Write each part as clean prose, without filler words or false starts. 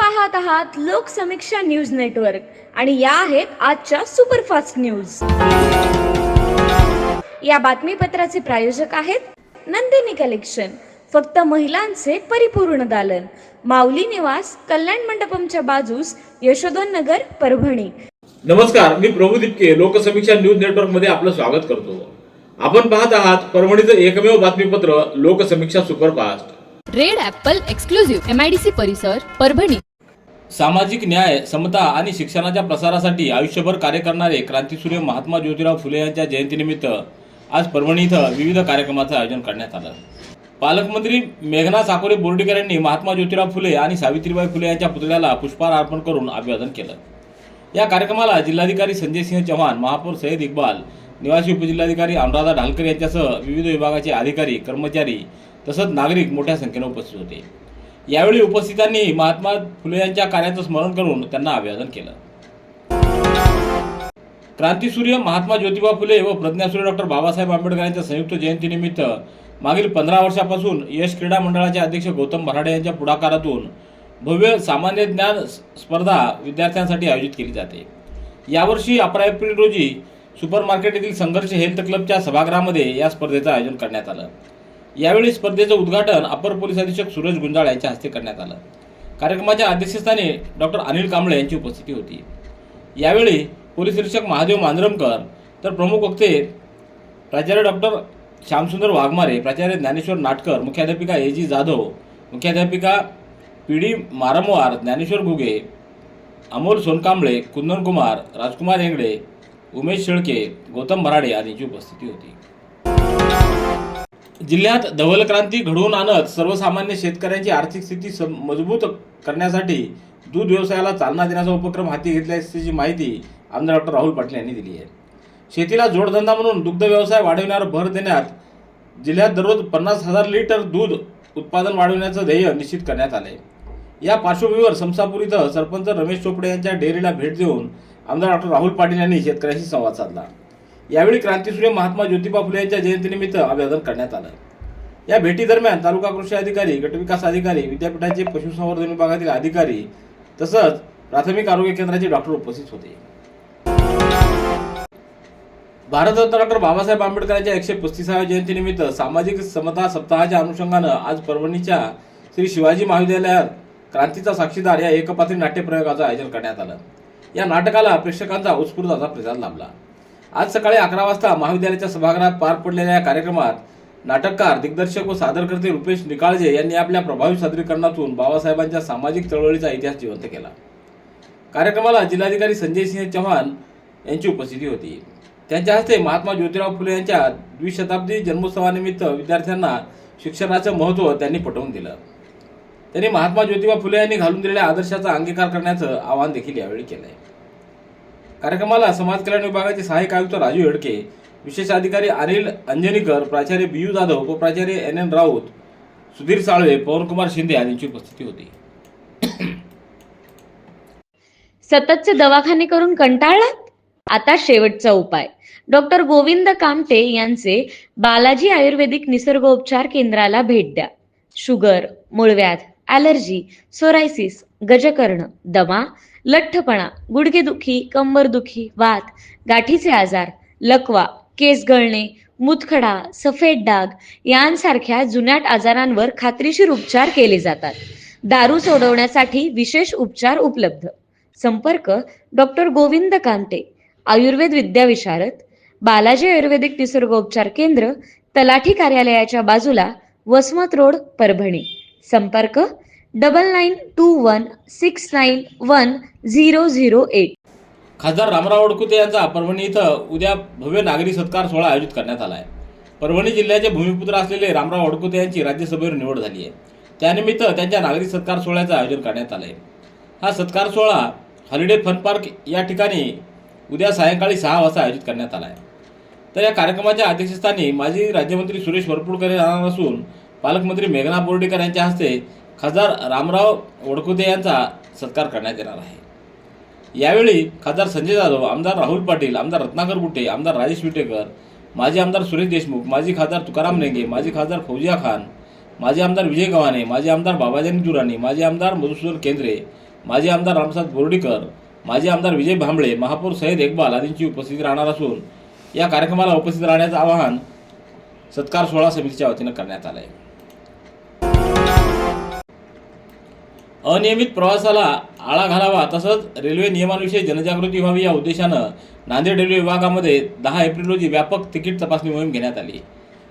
पाहत आहात Loksamiksha news network आणि या आहेत आजच्या सुपरफास्ट न्यूज। या बातमीपत्राचे प्रायोजक आहेत नंदिनी कलेक्शन, फक्त महिलांचे परिपूर्ण दालन, माऊली निवास, कल्याण मंडपमच्या बाजूस, यशोधन नगर, परभणी। नमस्कार, मी प्रभू दिपके लोकसमीक्षा न्यूज नेटवर्क मध्ये आपलं स्वागत करतो। आपण पाहत आहात परभणीचं एकमेव बातमीपत्र Loksamiksha superfast. Red Apple exclusive MIDC परिसर, परभणी। सामाजिक न्याय, समता आणि शिक्षणाच्या प्रसारासाठी आयुष्यभर कार्य करणारे क्रांतीसूर्य महात्मा ज्योतिराव फुले यांच्या जयंतीनिमित्त आज परभणी इथं विविध कार्यक्रमाचं आयोजन करण्यात आलं। पालकमंत्री मेघना साकोरे बोर्डीकर यांनी महात्मा ज्योतिराव फुले आणि सावित्रीबाई फुले यांच्या पुतळ्याला पुष्पहार अर्पण करून अभिवादन केलं। या कार्यक्रमाला जिल्हाधिकारी संजय सिंह चव्हाण, महापौर सय्यद इक्बाल, निवासी उपजिल्हाधिकारी अनुराधा ढालकर यांच्यासह विविध विभागाचे अधिकारी, कर्मचारी तसंच नागरिक मोठ्या संख्येने उपस्थित होते। यावेळी उपस्थितांनी महात्मा फुले यांच्या कार्याचं स्मरण करून त्यांना अभिवादन केलं। क्रांतीसूर्य महात्मा ज्योतिबा फुले व प्रज्ञासूर्य डॉक्टर बाबासाहेब आंबेडकर यांच्या संयुक्त जयंतीनिमित्त मागील 15 वर्षापासून यश क्रीडा मंडळाचे अध्यक्ष गौतम भराडे यांच्या पुढाकारातून भव्य सामान्य ज्ञान स्पर्धा विद्यार्थ्यांसाठी आयोजित केली जाते। यावर्षी 11 एप्रिल रोजी सुपर मार्केट येथील संघर्ष हेल्थ क्लबच्या सभागृहामध्ये या स्पर्धेचं आयोजन करण्यात आलं। यावेळी स्पर्धेचं उद्घाटन अपर पोलीस अधीक्षक सूरज गुंजाळ यांच्या हस्ते करण्यात आलं। कार्यक्रमाच्या अध्यक्षस्थानी डॉक्टर अनिल कांबळे यांची उपस्थिती होती। यावेळी पोलीस निरीक्षक महादेव मांजरमकर तर प्रमुख वक्ते प्राचार्य डॉक्टर श्यामसुंदर वाघमारे, प्राचार्य ज्ञानेश्वर नाटकर, मुख्याध्यापिका AG जाधव, मुख्याध्यापिका PD मारमवार, ज्ञानेश्वर घुगे, अमोल सोनकांबळे, कुंदन कुमार, राजकुमार हेंगडे, उमेश शेळके, गौतम भराडे आदींची उपस्थिती होती। जिल्ह्यात धवल क्रांती घडवून आणत सर्वसामान्य शेतकऱ्यांची आर्थिक स्थिती मजबूत करण्यासाठी दूध व्यवसायाला चालना देण्याचा उपक्रम हाती घेतल्याची माहिती आमदार डॉक्टर राहुल पाटील यांनी दिली आहे। शेतीला जोडधंदा म्हणून दुग्ध व्यवसाय वाढविण्यावर भर देण्यात जिल्ह्यात दररोज 50,000 लिटर दूध उत्पादन वाढविण्याचं ध्येय निश्चित करण्यात आले। या पार्श्वभूमीवर समसापूर इथं सरपंच रमेश चोपडे यांच्या डेअरीला भेट देऊन आमदार डॉक्टर राहुल पाटील यांनी शेतकऱ्यांशी संवाद साधला। यावेळी क्रांतीसूर्य महात्मा ज्योतिबा फुले यांच्या जयंतीनिमित्त अभिवादन करण्यात आलं। या भेटीदरम्यान तालुका कृषी अधिकारी, गटविकास अधिकारी, विद्यापीठाचे पशुसंवर्धन विभागातील अधिकारी तसंच प्राथमिक आरोग्य केंद्राचे डॉक्टर उपस्थित होते। भारतरत्न डॉक्टर बाबासाहेब आंबेडकर यांच्या 135व्या जयंतीनिमित्त सामाजिक समता सप्ताहाच्या अनुषंगानं आज परभणीच्या श्री शिवाजी महाविद्यालयात क्रांतीचा साक्षीदार या एकपात्री नाट्यप्रयोगाचं आयोजन करण्यात आलं। या नाटकाला प्रेक्षकांचा उत्स्फूर्त असा प्रतिसाद लाभला। आज सकाळी 11 वाजता महाविद्यालयाच्या सभागृहात पार पडलेल्या या कार्यक्रमात नाटककार, दिग्दर्शक व सादरकर्ते रुपेश निकाळजे यांनी आपल्या प्रभावी सादरीकरणातून बाबासाहेबांच्या सामाजिक चळवळीचा इतिहास जिवंत केला। कार्यक्रमाला जिल्हाधिकारी संजय सिंह चव्हाण यांची उपस्थिती होती। त्यांच्या हस्ते महात्मा ज्योतिराव फुले यांच्या द्विशताब्दी जन्मोत्सवानिमित्त विद्यार्थ्यांना शिक्षणाचं महत्त्व त्यांनी पटवून दिलं। त्यांनी महात्मा ज्योतिबा फुले यांनी घालून दिलेल्या आदर्शाचा अंगीकार करण्याचं आवाहन देखील यावेळी केलंय। कार्यक्रमाला समाज कल्याण विभागाचे सहाय्यक आयुक्त राजू हेडके, विशेष अधिकारी अनिल अंजनीकर, प्राचार्य BU जाधव व प्राचार्य NN राऊत, सुधीर साळवे, पवनकुमार शिंदे आदींची उपस्थिती होती। सततचे दवाखाने करून कंटाळलात? आता शेवटचा उपाय। डॉक्टर गोविंद कामटे यांचे बालाजी आयुर्वेदिक निसर्गोपचार केंद्राला भेट द्या। शुगर, मूळव्याध, ॲलर्जी, सोरायसिस, गजकर्ण, दमा, लठ्ठपणा, गुडघेदुखी, कंबरदुखी, वात, गाठीचे आजार, लकवा, केस गळणे, मूतखडा, सफेद डाग यांसारख्या जुनाट आजारांवर खात्रीशीर उपचार केले जातात। दारू सोडवण्यासाठी विशेष उपचार उपलब्ध। संपर्क डॉक्टर गोविंद कामटे, आयुर्वेद विद्याविशारद, बालाजी आयुर्वेदिक निसर्गोपचार केंद्र, तलाठी कार्यालयाच्या बाजूला, वसमत रोड, परभणी। संपर्क 9921691008। खासदार रामराव वडकुते यांचा परभणी इथं उद्या भव्य नागरी सत्कार सोहळा आयोजित करण्यात आला आहे। परभणी जिल्ह्याचे भूमिपुत्र असलेले रामराव वडकुते यांची राज्यसभेवर निवड झाली आहे। त्यानिमित्त त्यांच्या नागरी सत्कार सोहळ्याचं आयोजन करण्यात आलं आहे। हा सत्कार सोहळा हॉलिडे फन पार्क या ठिकाणी उद्या सायंकाळी 6 वाजता आयोजित करण्यात आला आहे। तर या कार्यक्रमाच्या अध्यक्षस्थानी माजी राज्यमंत्री सुरेश वरपुडकर राहणार असून पालकमंत्री मेघना बोर्डीकर यांच्या हस्ते खासदार रामराव वडकुते यांचा सत्कार करण्यात येणार आहे। यावेळी खासदार संजय जाधव, आमदार राहुल पाटील, आमदार रत्नाकर गुटे, आमदार राजेश विटेकर, माजी आमदार सुरेश देशमुख, माजी खासदार तुकाराम नेंगे, माजी खासदार फौजिया खान, माजी आमदार विजय गव्हाणे, माजी आमदार बाबाजानी दुराणी, माजी आमदार मधुसूदन केंद्रे, माजी आमदार रामप्रसाद बोर्डीकर, माजी आमदार विजय भांबळे, महापौर सय्यद इक्बाल आदींची उपस्थिती राहणार असून या कार्यक्रमाला उपस्थित राहण्याचं आवाहन सत्कार सोहळा समितीच्या वतीनं करण्यात आलं आहे. अनियमित प्रवासाला आळा घालावा तसंच रेल्वे नियमांविषयी जनजागृती व्हावी या उद्देशानं नांदेड रेल्वे विभागामध्ये 10 एप्रिल रोजी व्यापक तिकीट तपासणी मोहीम घेण्यात आली.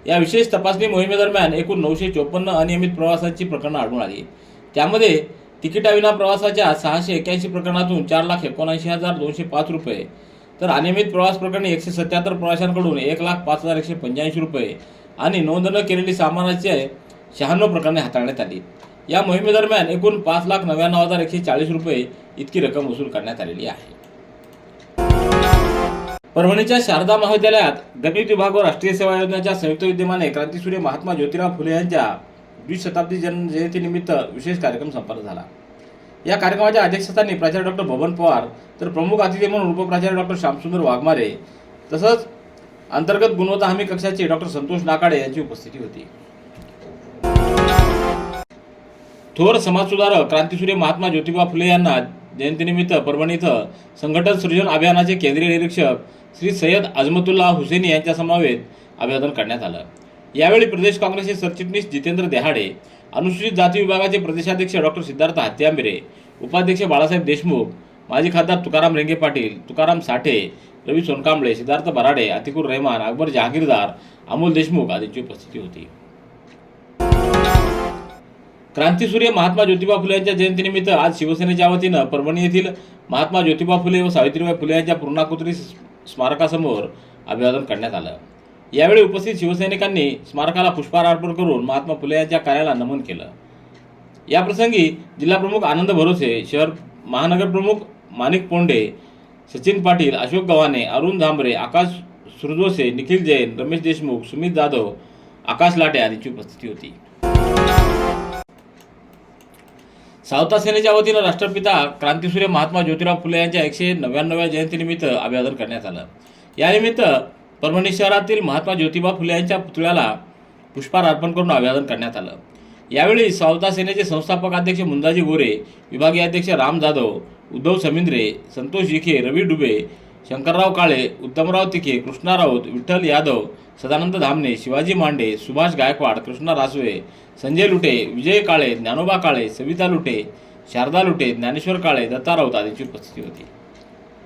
या विशेष तपासणी मोहिमेदरम्यान एकूण 954 अनियमित प्रवासाची प्रकरणं आढळून आली. त्यामध्ये तिकिटाविना प्रवासाच्या 681 प्रकरणातून 4,79,205 रुपये तर अनियमित प्रवास प्रकरणी 177 प्रवाशांकडून 1,05,185 रुपये आणि नोंद न केलेली सामानाचे 96 प्रकरणे हाताळण्यात आली. या मोहिमेदरम्यान एकूण 5,99,140 रुपये इतकी रक्कम वसूल करण्यात आलेली आहे. परभणीच्या शारदा महाविद्यालयात गणित विभाग व राष्ट्रीय सेवा योजनेच्या संयुक्त विद्यमाने क्रांतीसूर्य महात्मा ज्योतिराव फुले यांच्या द्विशताब्दी जयंतीनिमित्त विशेष कार्यक्रम संपन्न झाला. या कार्यक्रमाच्या अध्यक्षस्थानी प्राचार्य डॉक्टर बबन पवार तर प्रमुख अतिथी म्हणून उपप्राचार्य डॉक्टर श्यामसुंदर वाघमारे तसंच अंतर्गत गुणवत्ता हमी कक्षाचे डॉक्टर संतोष नाकाडे यांची उपस्थिती होती. थोर समाजसुधारक क्रांतीसूर्य महात्मा ज्योतिबा फुले यांना जयंतीनिमित्त परभणी इथं संघटन सृजन अभियानाचे केंद्रीय निरीक्षक श्री सय्यद अजमतुल्ला हुसेनी यांच्या समवेत अभिवादन करण्यात आलं. यावेळी प्रदेश काँग्रेसचे सरचिटणीस जितेंद्र देहाडे, अनुसूचित जाती विभागाचे प्रदेशाध्यक्ष डॉक्टर सिद्धार्थ हत्यांबिरे, उपाध्यक्ष बाळासाहेब देशमुख, माजी खासदार तुकाराम रेंगे पाटील, तुकाराम साठे, रवी सोनकांबळे, सिद्धार्थ बराडे, अतिकुर रहमान, अकबर जहागीरदार, अमोल देशमुख आदींची उपस्थिती होती. क्रांतीसूर्य महात्मा ज्योतिबा फुले यांच्या जयंतीनिमित्त आज शिवसेनेच्या वतीनं परभणी येथील महात्मा ज्योतिबा फुले व सावित्रीबाई फुले यांच्या पूर्णाकृती स्मारकासमोर अभिवादन करण्यात आलं. यावेळी उपस्थित शिवसैनिकांनी स्मारकाला पुष्पहार अर्पण करून महात्मा फुले यांच्या कार्याला नमन केलं. याप्रसंगी जिल्हाप्रमुख आनंद भरोसे, शहर महानगर प्रमुख माणिक पोंडे, सचिन पाटील, अशोक गव्हाणे, अरुण झांबरे, आकाश सुरजोसे, निखिल जैन, रमेश देशमुख, सुमित जाधव, आकाश लाटे आदींची उपस्थिती होती. सावता सेनेच्या वतीनं राष्ट्रपिता क्रांतीसूर्य महात्मा ज्योतिराव फुले यांच्या 199व्या जयंतीनिमित्त अभिवादन करण्यात आलं. यानिमित्त परभणी शहरातील महात्मा ज्योतिबा फुले यांच्या पुतळ्याला पुष्पहार अर्पण करून अभिवादन करण्यात आलं. यावेळी सावता सेनेचे संस्थापक अध्यक्ष मुंदाजी गोरे, विभागीय अध्यक्ष राम जाधव, उद्धव समिंद्रे, संतोष जिखे, रवी डुबे, शंकरराव काळे, उत्तमराव तिखे, कृष्णा राऊत, विठ्ठल यादव, सदानंद धामणे, शिवाजी मांडे, सुभाष गायकवाड, कृष्णा रासवे, संजय लुटे, विजय काळे, ज्ञानोबा काळे, सविता लुटे, शारदा लुटे, ज्ञानेश्वर काळे, दत्ता राऊत आदींची उपस्थिती होती.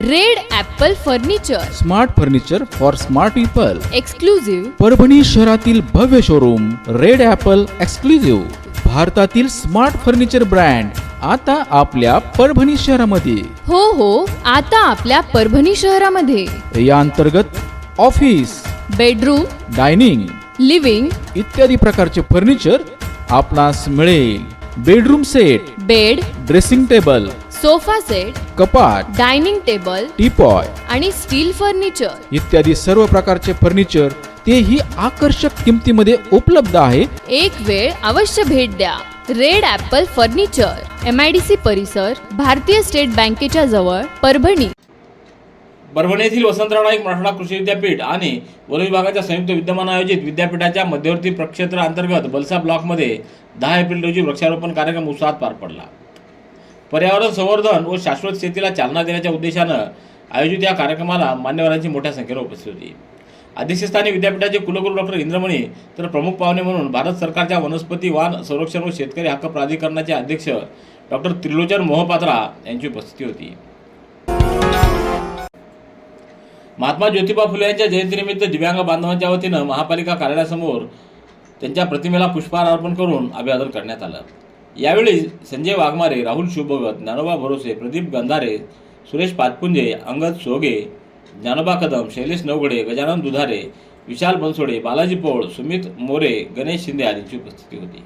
Red Apple furniture, smart furniture for smart people. Exclusive Parbhani शहरातील भव्य शोरूम रेड ॲपल एक्सक्लुझिव्ह, भारतातील स्मार्ट फर्निचर ब्रँड आता आपल्या परभणी शहरामध्ये. हो, आता आपल्या परभणी शहरामध्ये. या अंतर्गत ऑफिस, बेडरूम, डायनिंग, लिव्हिंग इत्यादी प्रकारचे फर्निचर आपणास मिळेल. Bedroom set, bed, dressing table, sofa set, कपाट, डायनिंग टेबल टीपॉय आणि स्टील फर्निचर इत्यादी सर्व प्रकारचे फर्निचर तेही आकर्षक किमतीमध्ये उपलब्ध आहे. एक वेळ अवश्य भेट द्या. रेड ॲपल फर्निचर, MIDC परिसर, भारतीय स्टेट बँकेच्या जवळ, परभणी. परभणी येथील वसंतराव नाईक मराठवाडा कृषी विद्यापीठ आणि वन विभागाच्या संयुक्त विद्यमाने आयोजित विद्यापीठाच्या मध्यवर्ती प्रक्षेत्र अंतर्गत बलसा ब्लॉकमध्ये 10 एप्रिल रोजी वृक्षारोपण कार्यक्रम उत्साहात पार पडला. पर्यावरण संवर्धन व शाश्वत शेतीला चालना देण्याच्या उद्देशानं आयोजित या कार्यक्रमाला मान्यवरांची मोठ्या संख्येने उपस्थित होती. अध्यक्षस्थानी विद्यापीठाचे कुलगुरू डॉक्टर इंद्रमणी तर प्रमुख पाहुणे म्हणून भारत सरकारच्या वनस्पती, वान संरक्षण व शेतकरी हक्क प्राधिकरणाचे अध्यक्ष डॉक्टर त्रिलोचन मोहपात्रा यांची उपस्थिती होती. महात्मा ज्योतिबा फुले यांच्या जयंतीनिमित्त दिव्यांग बांधवांच्या वतीनं महापालिका कार्यालयासमोर त्यांच्या प्रतिमेला पुष्पहार अर्पण करून अभिवादन करण्यात आलं. यावेळी संजय वाघमारे, राहुल शुभगत, ज्ञानोबा भरोसे, प्रदीप गंधारे, सुरेश पाचपुंजे, अंगद सोगे, ज्ञानोबा कदम, शैलेश नवगडे, गजानन दुधारे, विशाल बनसोडे, बालाजी पोळ, सुमित मोरे, गणेश शिंदे आदींची उपस्थिती होती.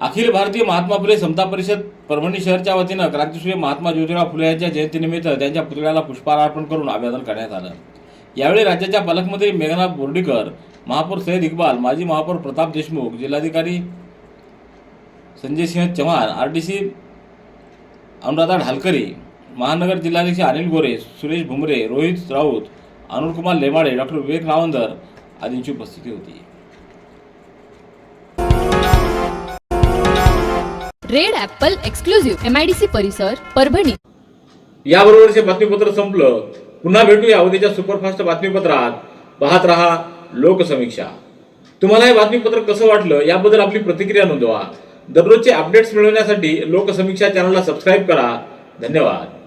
अखिल भारतीय महात्मा फुले समता परिषद परभणी शहरच्या वतीनं क्रांतीसूर्य महात्मा ज्योतिराव फुले यांच्या जयंतीनिमित्त त्यांच्या पुतळ्याला पुष्पहार अर्पण करून अभिवादन करण्यात आलं. यावेळी राज्याच्या पालकमंत्री मेघनाथ बोर्डीकर, महापौर सय्यद इक्बाल, माजी महापौर प्रताप देशमुख, जिल्हाधिकारी संजय सिंह चव्हाण, RDC अनुराधा ढालकरी, महानगर जिल्हाध्यक्ष अनिल गोरे, सुरेश भुमरे, रोहित राऊत, अनुरकुमार लेमाडे, डॉक्टर विवेक नावंदर आदींची उपस्थिती होती. रेड ॲपल एक्सक्लुझिव्ह MIDC परिसर परभणी. याबरोबरचे बातमीपत्र संपलं. पुन्हा भेटूया उद्याच्या सुपरफास्ट बातमीपत्रात. पाहत रहा लोकसमीक्षा. तुम्हाला हे बातमीपत्र कसं वाटलं याबद्दल आपली प्रतिक्रिया नोंदवा. दररोजचे अपडेट्स मिळवण्यासाठी लोकसमीक्षा चॅनलला सबस्क्राईब करा. धन्यवाद.